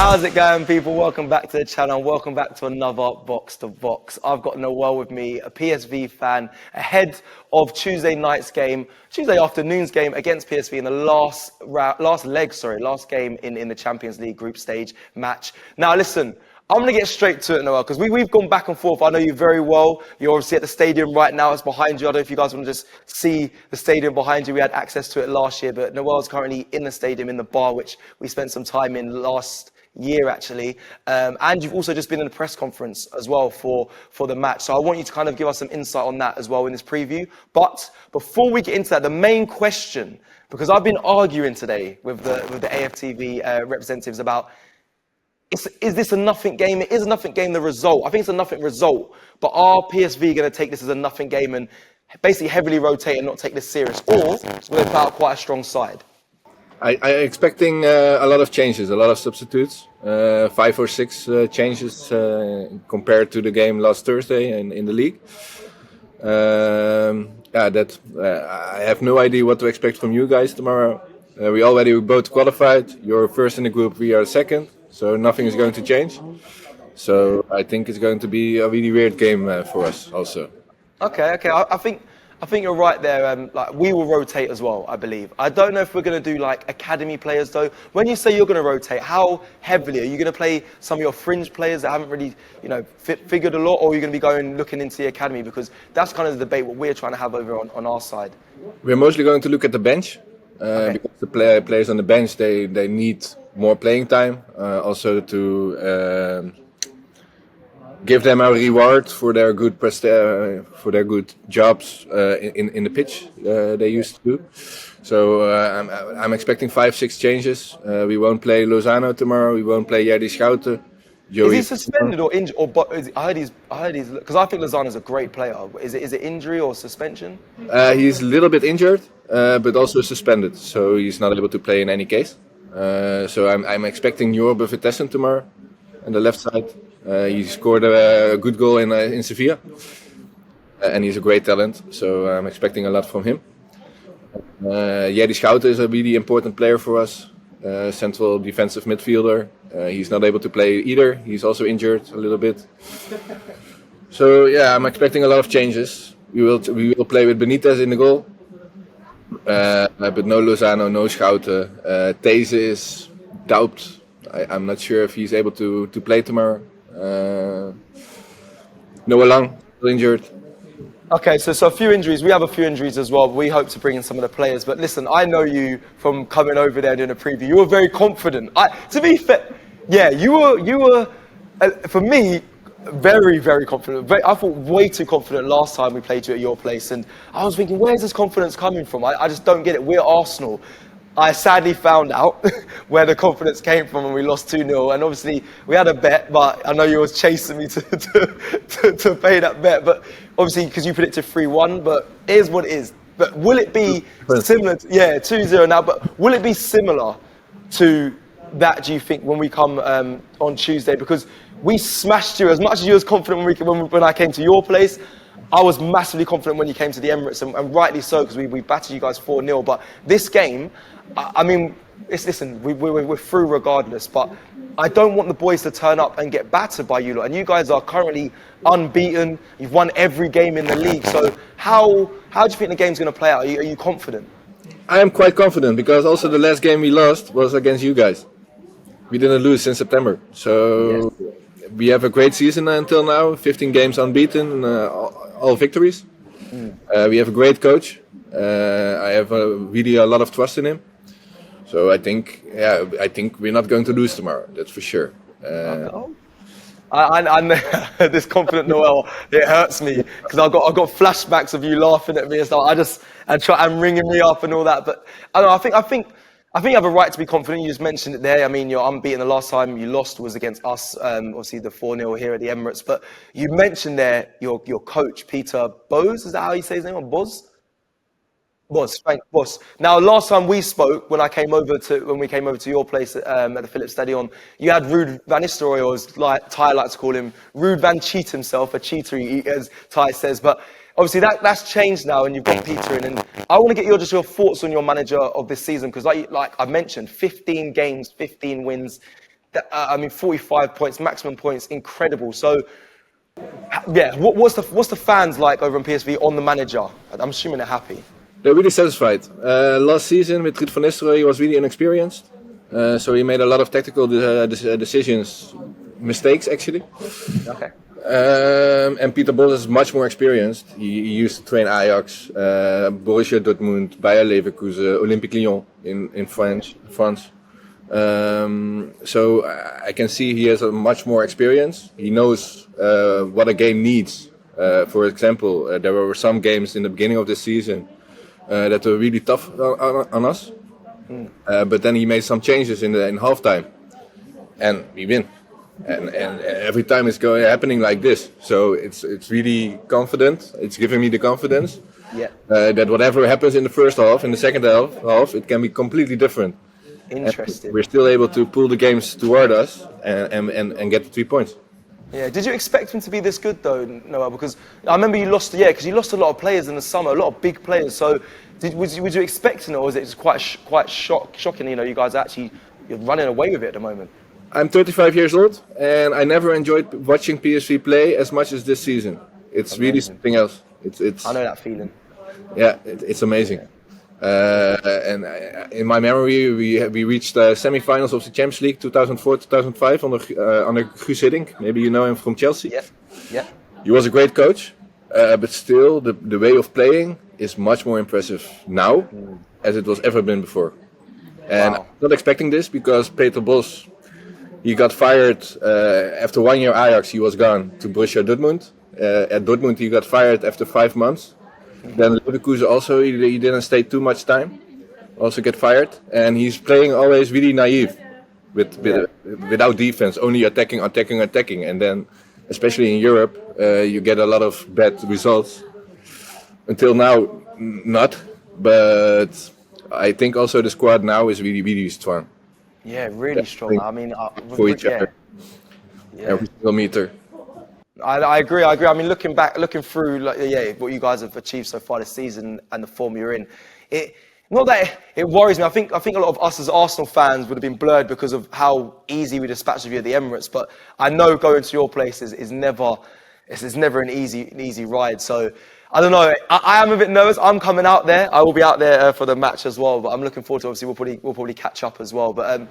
How's it going, people? Welcome back to the channel. Welcome back to another Box to Box. I've got Noel with me, a PSV fan, ahead of Tuesday afternoon's game against PSV in the last game in the Champions League group stage match. Now, listen, I'm going to get straight to it, Noel, because we've gone back and forth. I know you very well. You're obviously at the stadium right now. It's behind you. I don't know if you guys want to just see the stadium behind you. We had access to it last year, but Noel's currently in the stadium, in the bar, which we spent some time in last year, actually. And you've also just been in a press conference as well for the match. So I want you to kind of give us some insight on that as well in this preview. But before we get into that, the main question, because I've been arguing today with the AFTV representatives about, is this a nothing game? It is a nothing game, the result. I think it's a nothing result. But are PSV going to take this as a nothing game and basically heavily rotate and not take this serious? Or will they put out quite a strong side? I'm expecting a lot of changes, a lot of substitutes. 5 or 6 changes compared to the game last Thursday in the league. I have no idea what to expect from you guys tomorrow. We both qualified. You're first in the group, we are second. So nothing is going to change. So I think it's going to be a really weird game for us also. Okay. I think you're right there. Like, we will rotate as well, I believe. I don't know if we're going to do like academy players though. When you say you're going to rotate, how heavily are you going to play some of your fringe players that haven't really, figured a lot, or are you going to be looking into the academy? Because that's kind of the debate what we're trying to have over on our side. We're mostly going to look at the bench because the players on the bench they need more playing time, also to give them a reward for their good jobs in the pitch they used to do. So I'm expecting 5-6 changes. We won't play Lozano tomorrow. We won't play Jerdy Schouten. Is he suspended or injured? I heard he's because I think Lozano's a great player. Is it injury or suspension? He's a little bit injured, but also suspended, so he's not able to play in any case. So I'm expecting Jorbe Vertessen tomorrow on the left side. He scored a good goal in Sevilla, and he's a great talent. So I'm expecting a lot from him. Jerdy Schouten is a really important player for us, central defensive midfielder. He's not able to play either. He's also injured a little bit. So yeah, I'm expecting a lot of changes. We will play with Benitez in the goal. But no Lozano, no Schouten. These is doubt. I'm not sure if he's able to play tomorrow. Noah Lang, still injured. Okay, so a few injuries. We have a few injuries as well. We hope to bring in some of the players. But listen, I know you from coming over there and doing a preview. You were very confident. To be fair, yeah, you were for me, very, very confident. I thought way too confident last time we played you at your place. And I was thinking, where's this confidence coming from? I just don't get it. We're Arsenal. I sadly found out where the confidence came from when we lost 2-0. And obviously, we had a bet, but I know you was chasing me to pay that bet. But obviously, because you predicted 3-1, but it is what it is. But will it be similar? 2-0 now. But will it be similar to that, do you think, when we come on Tuesday? Because we smashed you as much as you was confident when I came to your place. I was massively confident when you came to the Emirates, and rightly so, because we battered you guys 4-0. But this game, I mean, listen, we're through regardless. But I don't want the boys to turn up and get battered by you lot. And you guys are currently unbeaten. You've won every game in the league. So how do you think the game's going to play out? Are you confident? I am quite confident, because also the last game we lost was against you guys. We didn't lose since September. So we have a great season until now. 15 games unbeaten, all victories. We have a great coach. I have really a lot of trust in him. So I think we're not going to lose tomorrow. That's for sure. I this confident Noel, it hurts me because I've got flashbacks of you laughing at me and stuff. And ringing me up and all that. But I don't know, I think you have a right to be confident. You just mentioned it there. I mean, you're unbeaten. The last time you lost was against us, obviously the 4-0 here at the Emirates. But you mentioned there your coach, Peter Bosz. Is that how you say his name? Or Bosz? Bosz. Now, last time we spoke, when we came over to your place at the Philips Stadion, you had Ruud van Nistelrooy, or as Ty likes to call him, Ruud van Cheat himself, a cheater, as Ty says. But obviously that's changed now, and you've got Peter in. And I want to get your thoughts on your manager of this season, because like I mentioned, 15 games, 15 wins. I mean, 45 points, maximum points, incredible. So, yeah, what's the fans like over in PSV on the manager? I'm assuming they're happy. They're really satisfied. Last season with Ruud van Nistelrooy, he was really inexperienced. So he made a lot of tactical decisions, mistakes actually. Okay. And Peter Bos is much more experienced. He used to train Ajax, Borussia Dortmund, Bayer Leverkusen, Olympique Lyon in France. So I can see he has a much more experience. He knows what a game needs. For example, there were some games in the beginning of the season that were really tough on us. But then he made some changes in halftime, and we win. And every time it's happening like this. So it's really confident. It's giving me the confidence that whatever happens in the first half, in the second half, it can be completely different. Interesting. And we're still able to pull the games toward us and get the 3 points. Yeah. Did you expect him to be this good though, Noel? Because I remember you lost. Yeah, because you lost a lot of players in the summer, a lot of big players. So was you expecting it, or was it just quite shocking? You know, you guys you're running away with it at the moment. I'm 35 years old, and I never enjoyed watching PSV play as much as this season. It's amazing. Really something else. It's. I know that feeling. Yeah, it's amazing. And in my memory, we reached semi-finals of the Champions League 2004-2005 under Guus Hiddink. Maybe you know him from Chelsea. Yeah. He was a great coach, but still the way of playing is much more impressive now as it was ever been before. And I'm not expecting this because Peter Bos, he got fired after 1 year Ajax. He was gone to Borussia Dortmund. At Dortmund, he got fired after 5 months. Then Leverkusen also, he didn't stay too much time. Also get fired. And he's playing always really naive without defense, only attacking. And then, especially in Europe, you get a lot of bad results. Until now, not. But I think also the squad now is really, really strong. Yeah, really strong. I mean, for each other. Every single meter. I agree. I mean, looking through, what you guys have achieved so far this season and the form you're in, not that it worries me. I think a lot of us as Arsenal fans would have been blurred because of how easy we dispatched of you at the Emirates. But I know going to your place is never an easy ride. So I don't know. I am a bit nervous. I'm coming out there. I will be out there for the match as well. But I'm looking forward to. Obviously, we'll probably catch up as well. But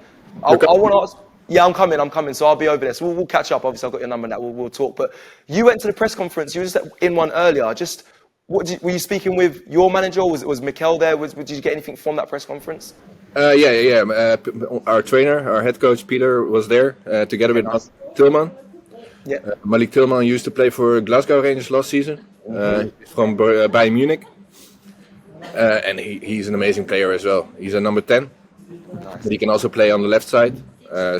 I want to ask. Yeah, I'm coming. So I'll be over there. So we'll catch up. Obviously, I've got your number now. We'll talk. But you went to the press conference. You were just in one earlier. Just were you speaking with your manager? Was Mikel there? Did you get anything from that press conference? Yeah. Our trainer, our head coach Peter, was there together with Malik Tillman. Yeah. Malik Tillman used to play for Glasgow Rangers last season. From Bayern Munich. And he's an amazing player as well. He's a number 10. Nice. But he can also play on the left side.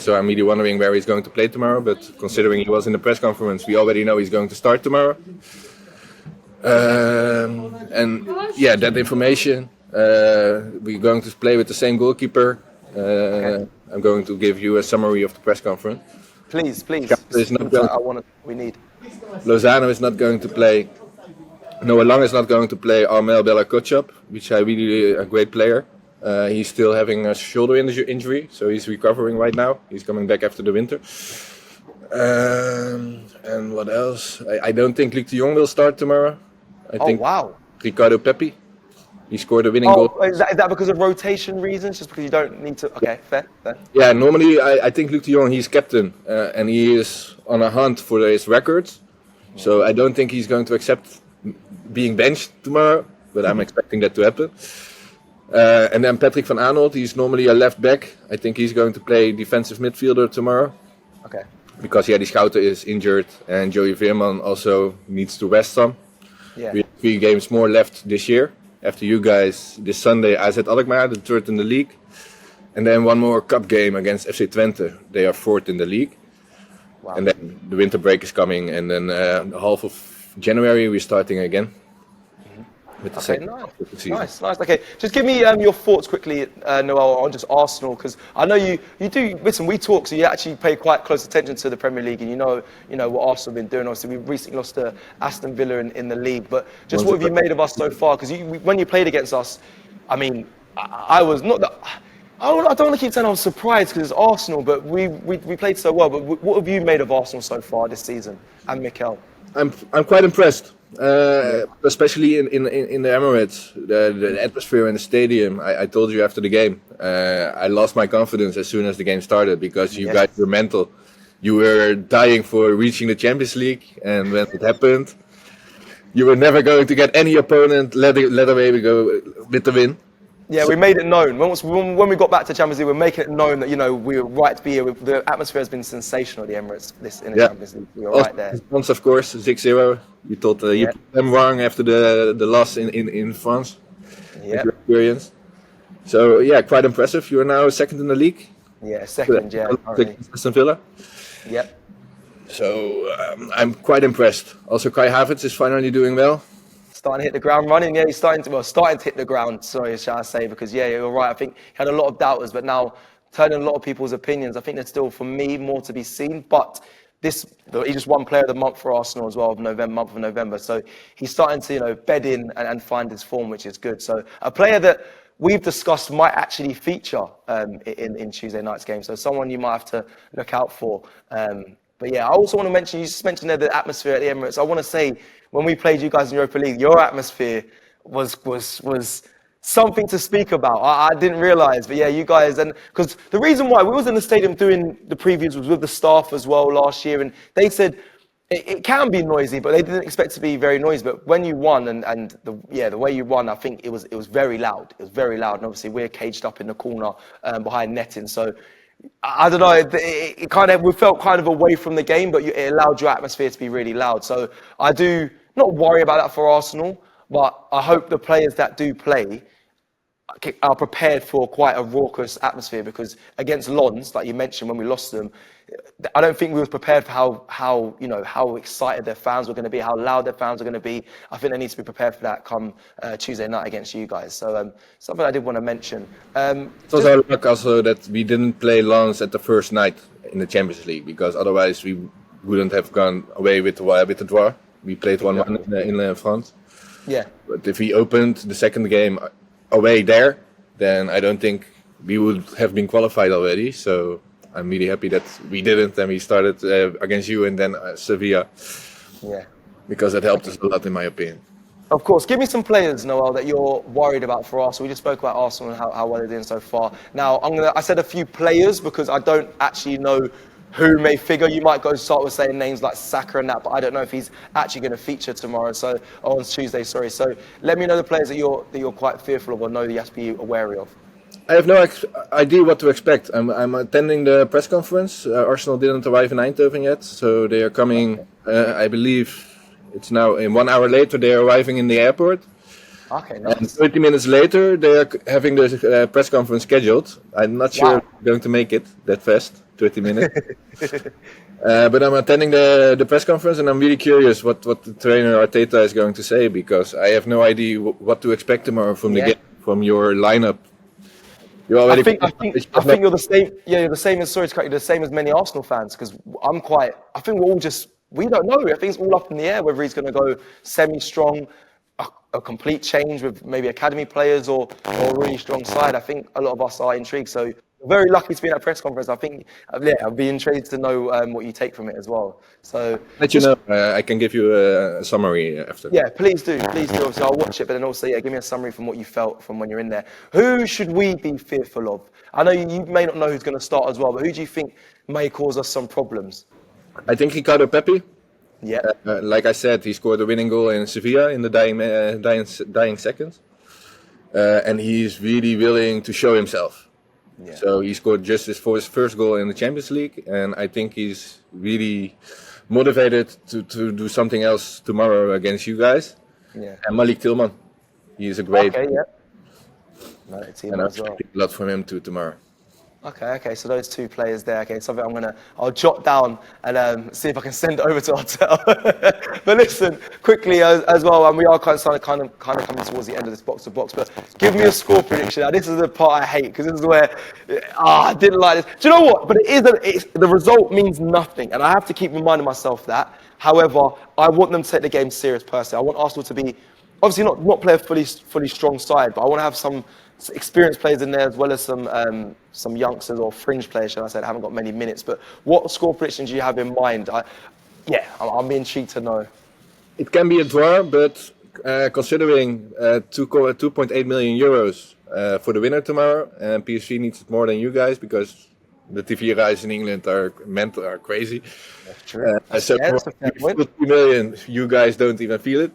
So I'm really wondering where he's going to play tomorrow. But considering he was in the press conference, we already know he's going to start tomorrow. And yeah, that information. We're going to play with the same goalkeeper. I'm going to give you a summary of the press conference. Please. We need. Lozano is not going to play. Noah Lang is not going to play. Armel Bella Kotchap, which I really a great player. He's still having a shoulder injury, so he's recovering right now. He's coming back after the winter. And what else? I don't think Luc de Jong will start tomorrow. I think Ricardo Pepi. He scored a winning goal. Is that because of rotation reasons? Just because you don't need to? Okay, fair. Yeah, normally I think Luc de Jong, he's captain, and he is on a hunt for his records. So I don't think he's going to accept being benched tomorrow, but I'm expecting that to happen. And then Patrick van Aanholt, he's normally a left back. I think he's going to play defensive midfielder tomorrow. Okay. Because Jerry Schouten is injured and Joey Veerman also needs to rest some. Yeah. We have 3 games more left this year. After you guys, this Sunday, AZ Alkmaar, the 3rd in the league. And then 1 more cup game against FC Twente. They are 4th in the league. Wow. And then the winter break is coming. And then the half of January, we're starting again. With the second half of the season. Nice. Okay, just give me your thoughts quickly, Noel, on just Arsenal, because I know you do. Listen, we talk, so you actually pay quite close attention to the Premier League, and you know what Arsenal have been doing. Obviously, we recently lost to Aston Villa in the league, but just what have you made of us so far? Because when you played against us, I mean, I I don't want to keep saying I was surprised because it's Arsenal, but we played so well. But what have you made of Arsenal so far this season? And Mikel? I'm quite impressed, Yeah. especially in the Emirates, the atmosphere in the stadium. I told you after the game, I lost my confidence as soon as the game started because you Yes. guys were mental. You were dying for reaching the Champions League, and when it happened, you were never going to get any opponent let away go with the win. Yeah, we made it known. When we got back to Champions League, we're making it known that we were right to be here. The atmosphere has been sensational at the Emirates in the Champions League. We were right there. Once, of course, 6-0. You thought you Yeah. put them wrong after the loss in France. Yeah, With your experience. So yeah, quite impressive. You are now second in the league. yeah, second, yeah, currently. Aston Villa. Yep. So I'm quite impressed. Also, Kai Havertz is finally doing well. Starting to hit the ground running. Yeah, he's starting to hit the ground. Sorry, shall I say? Because yeah, you're right. I think he had a lot of doubters, but now turning a lot of people's opinions. I think there's still, for me, more to be seen. But he just won Player of the Month for Arsenal as well, month of November. So he's starting to bed in and find his form, which is good. So a player that we've discussed might actually feature in Tuesday night's game. So someone you might have to look out for. But yeah, I also want to mention, you just mentioned there the atmosphere at the Emirates. I want to say, when we played you guys in Europa League, your atmosphere was something to speak about. I didn't realise, but yeah, you guys, and because the reason why we was in the stadium doing the previews was with the staff as well last year, and they said it can be noisy, but they didn't expect it to be very noisy. But when you won and the way you won, I think it was very loud. It was very loud, and obviously we're caged up in the corner behind netting, so. I don't know. We felt kind of away from the game, but it allowed your atmosphere to be really loud. So I do not worry about that for Arsenal, but I hope the players that do play are prepared for quite a raucous atmosphere, because against Lons, like you mentioned when we lost them, I don't think we were prepared for how excited their fans were going to be, how loud their fans were going to be. I think they need to be prepared for that come Tuesday night against you guys. So something I did want to mention. It's also luck also that we didn't play Lens at the first night in the Champions League, because otherwise we wouldn't have gone away with the draw. We played 1-1 in France. Yeah. But if we opened the second game away there, then I don't think we would have been qualified already. So I'm really happy that we didn't, and we started against you and then Sevilla. Yeah. Because that helped us a lot, in my opinion. Of course. Give me some players, Noel, that you're worried about for Arsenal. We just spoke about Arsenal and how well they're doing so far. Now, I said a few players because I don't actually know who may figure. You might go start with saying names like Saka and that, but I don't know if he's actually going to feature tomorrow. So on Tuesday, sorry. So let me know the players that you're quite fearful of or know that you have to be wary of. I have no idea what to expect. I'm attending the press conference. Arsenal didn't arrive in Eindhoven yet, so they are coming. I believe it's now in 1 hour later. They are arriving in the airport. Okay, nice. And 30 minutes later, they are having the press conference scheduled. I'm not sure if I'm going to make it that fast, 30 minutes. But I'm attending the press conference, and I'm really curious what the trainer Arteta is going to say, because I have no idea what to expect tomorrow from the game, from your lineup. I think you're the same. Yeah, you're the same as the same as many Arsenal fans, because I think we don't know. I think it's all up in the air whether he's going to go semi-strong, a complete change with maybe academy players, or a really strong side. I think a lot of us are intrigued. So very lucky to be in that press conference. I think, I'd be intrigued to know what you take from it as well. So let you know. I can give you a summary after. Yeah, please do. Obviously, I'll watch it, but then also, give me a summary from what you felt from when you're in there. Who should we be fearful of? I know you may not know who's going to start as well, but who do you think may cause us some problems? I think Ricardo Pepi. Yeah. Like I said, he scored a winning goal in Sevilla in the dying seconds, and he's really willing to show himself. Yeah. So he scored just his first goal in the Champions League, and I think he's really motivated to do something else tomorrow against you guys. Yeah. And Malik Tillman, he is a great. Okay, yeah. And I'm expecting a lot from him too tomorrow. Okay. So those two players there. Okay, something I'll jot down and see if I can send it over to Artel. But listen, quickly as well, and we are kind of coming towards the end of this box to box. But give me a score prediction. Now, this is the part I hate, because this is where I didn't like this. Do you know what? But the result means nothing, and I have to keep reminding myself that. However, I want them to take the game serious. Personally, I want Arsenal to be obviously not play a fully strong side, but I want to have some experienced players in there as well as some youngsters or fringe players, shall I say, that haven't got many minutes. But what score predictions do you have in mind? I'm intrigued to know. It can be a draw, but considering 2.8 million euros for the winner tomorrow, and PSV needs it more than you guys because the TV rights in England are crazy. That's true. So that's a fair point. 3 million, you guys don't even feel it.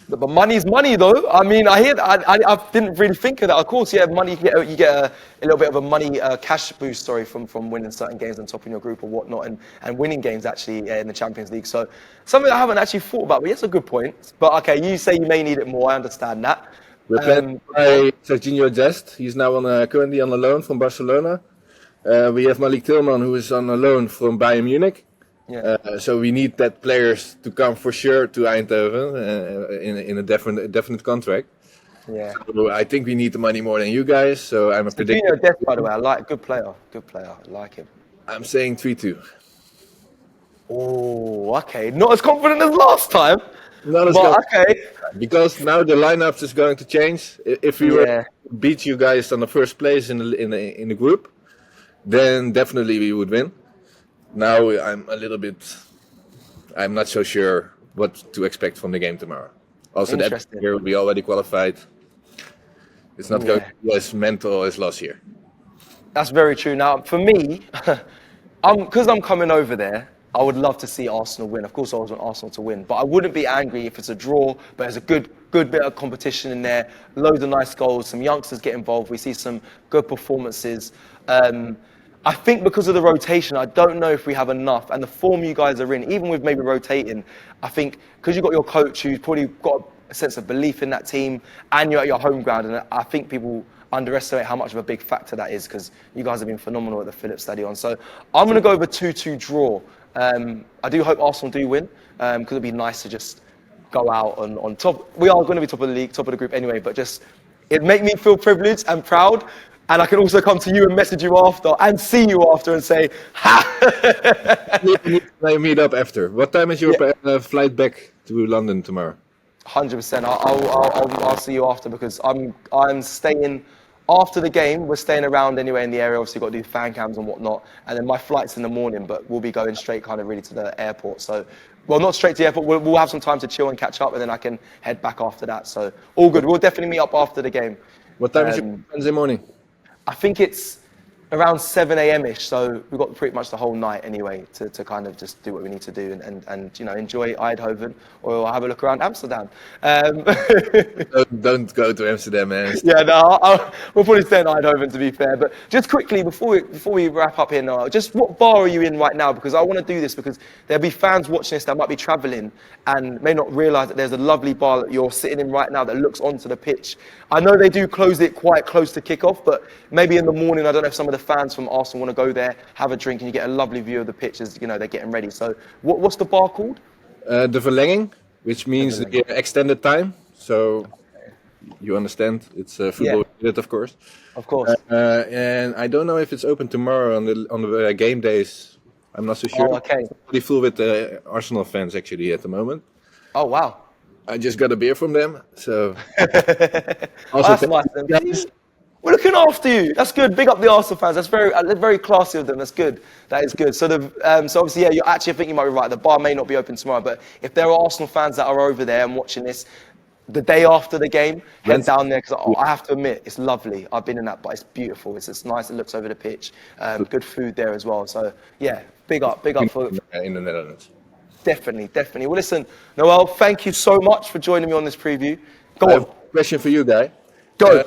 But money's money, though. I mean, I hear that. I didn't really think of that. Of course, yeah, money. You get a little bit of a money cash boost, from winning certain games and topping your group or whatnot, and winning games actually in the Champions League. So something I haven't actually thought about. But it's a good point. But okay, you say you may need it more. I understand that. We're playing by Serginho Dest. He's now currently on a loan from Barcelona. We have Malik Tillman, who is on a loan from Bayern Munich. Yeah. So we need that players to come for sure to Eindhoven in a definite contract. Yeah. So I think we need the money more than you guys. So I'm a predictor. Dest, by the way, I like good player. Good player. I like him. I'm saying 3-2. Oh, okay. Not as confident as last time. Not as but okay. Because now the lineups is going to change. If we were to beat you guys on the first place in the group, then definitely we would win. Now I'm not so sure what to expect from the game tomorrow. Also, that year we already qualified. It's not going to be as mental as last year. That's very true. Now, for me, because I'm coming over there, I would love to see Arsenal win. Of course, I always want Arsenal to win, but I wouldn't be angry if it's a draw. But there's a good bit of competition in there, loads of nice goals, some youngsters get involved. We see some good performances. I think because of the rotation, I don't know if we have enough. And the form you guys are in, even with maybe rotating, I think because you've got your coach who's probably got a sense of belief in that team, and you're at your home ground, and I think people underestimate how much of a big factor that is because you guys have been phenomenal at the Philips Stadion. So I'm going to go with a 2-2 draw. I do hope Arsenal do win because it'd be nice to just go out on top. We are going to be top of the league, top of the group anyway, but just it make me feel privileged and proud. And I can also come to you and message you after and see you after and say, ha! We meet up after. What time is your flight back to London tomorrow? 100%. I'll see you after because I'm staying after the game. We're staying around anyway in the area. Obviously, got to do fan cams and whatnot. And then my flight's in the morning, but we'll be going straight kind of really to the airport. So, well, not straight to the airport. We'll have some time to chill and catch up, and then I can head back after that. So, all good. We'll definitely meet up after the game. What time is your Wednesday morning? I think it's around 7 a.m.-ish, so we've got pretty much the whole night anyway to kind of just do what we need to do and enjoy Eindhoven or have a look around Amsterdam. Don't go to Amsterdam, man. Yeah, no, we'll probably stay in Eindhoven to be fair. But just quickly, before we wrap up here, Noah, just what bar are you in right now? Because I want to do this because there'll be fans watching this that might be travelling and may not realise that there's a lovely bar that you're sitting in right now that looks onto the pitch. I know they do close it quite close to kick-off, but maybe in the morning, I don't know if some of the fans from Arsenal want to go there, have a drink, and you get a lovely view of the pitch as they're getting ready. So what's the bar called? The Verlenging, which means the extended time. So you understand, it's football related, of course. Of course. And I don't know if it's open tomorrow on the game days. I'm not so sure. Oh, okay. It's pretty full with Arsenal fans actually at the moment. Oh, wow. I just got a beer from them, so. Also, that's nice. Guys. We're looking after you. That's good. Big up the Arsenal fans. That's very classy of them. That's good. That is good. So obviously, you actually, I think you might be right. The bar may not be open tomorrow, but if there are Arsenal fans that are over there and watching this, the day after the game, head down there because I have to admit it's lovely. I've been in that bar. It's beautiful. It's nice. It looks over the pitch. Good food there as well. So yeah, big up for in the Netherlands. Definitely. Well, listen, Noel, thank you so much for joining me on this preview. Go on. I have a question for you, Guy. Go.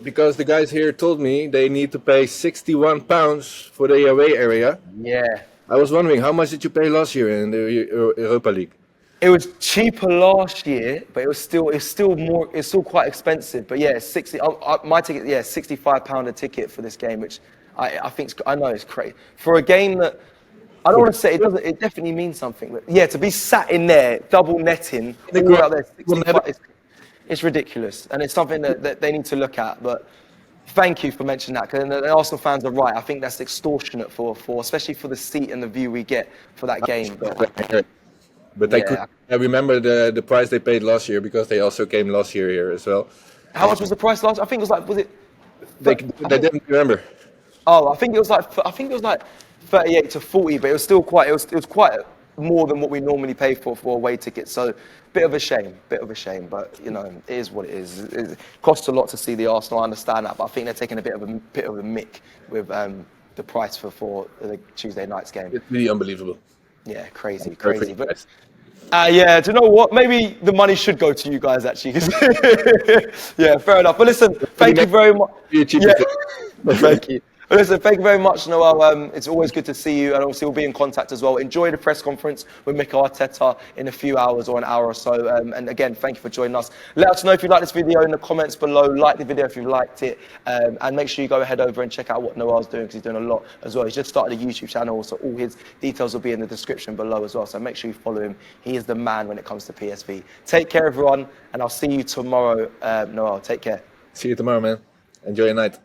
Because the guys here told me they need to pay £61 for the away area. Yeah. I was wondering, how much did you pay last year in the Europa League? It was cheaper last year, but it's still quite expensive. But yeah, 60. My ticket, £65 a ticket for this game, which I think I know it's crazy for a game that. I don't want to say it doesn't. It definitely means something. But yeah, to be sat in there, double netting, all out there, 65, it's ridiculous, and it's something that they need to look at. But thank you for mentioning that, because the Arsenal fans are right. I think that's extortionate for especially for the seat and the view we get for that game. But But Yeah. I remember the price they paid last year because they also came last year here as well. How much was the price last? I think it was like, was it? They, I they think, didn't remember. oh, I think it was like 38 to 40, but it was still quite. It was quite more than what we normally pay for away tickets. So, bit of a shame. But you know, it is what it is. It costs a lot to see the Arsenal. I understand that, but I think they're taking a bit of a mick with the price for the Tuesday night's game. It's really unbelievable. Yeah, crazy. Perfect But price. yeah, do you know what? Maybe the money should go to you guys actually. Yeah, fair enough. But listen, thank you very much. Be a cheaper Yeah, ticket. thank you. But listen, thank you very much, Noel. It's always good to see you, and obviously we'll be in contact as well. Enjoy the press conference with Mikel Arteta in a few hours or an hour or so. And again, thank you for joining us. Let us know if you like this video in the comments below. Like the video if you liked it, and make sure you go ahead over and check out what Noel's doing because he's doing a lot as well. He's just started a YouTube channel, so all his details will be in the description below as well. So make sure you follow him. He is the man when it comes to PSV. Take care, everyone, and I'll see you tomorrow. Noel, take care. See you tomorrow, man. Enjoy your night.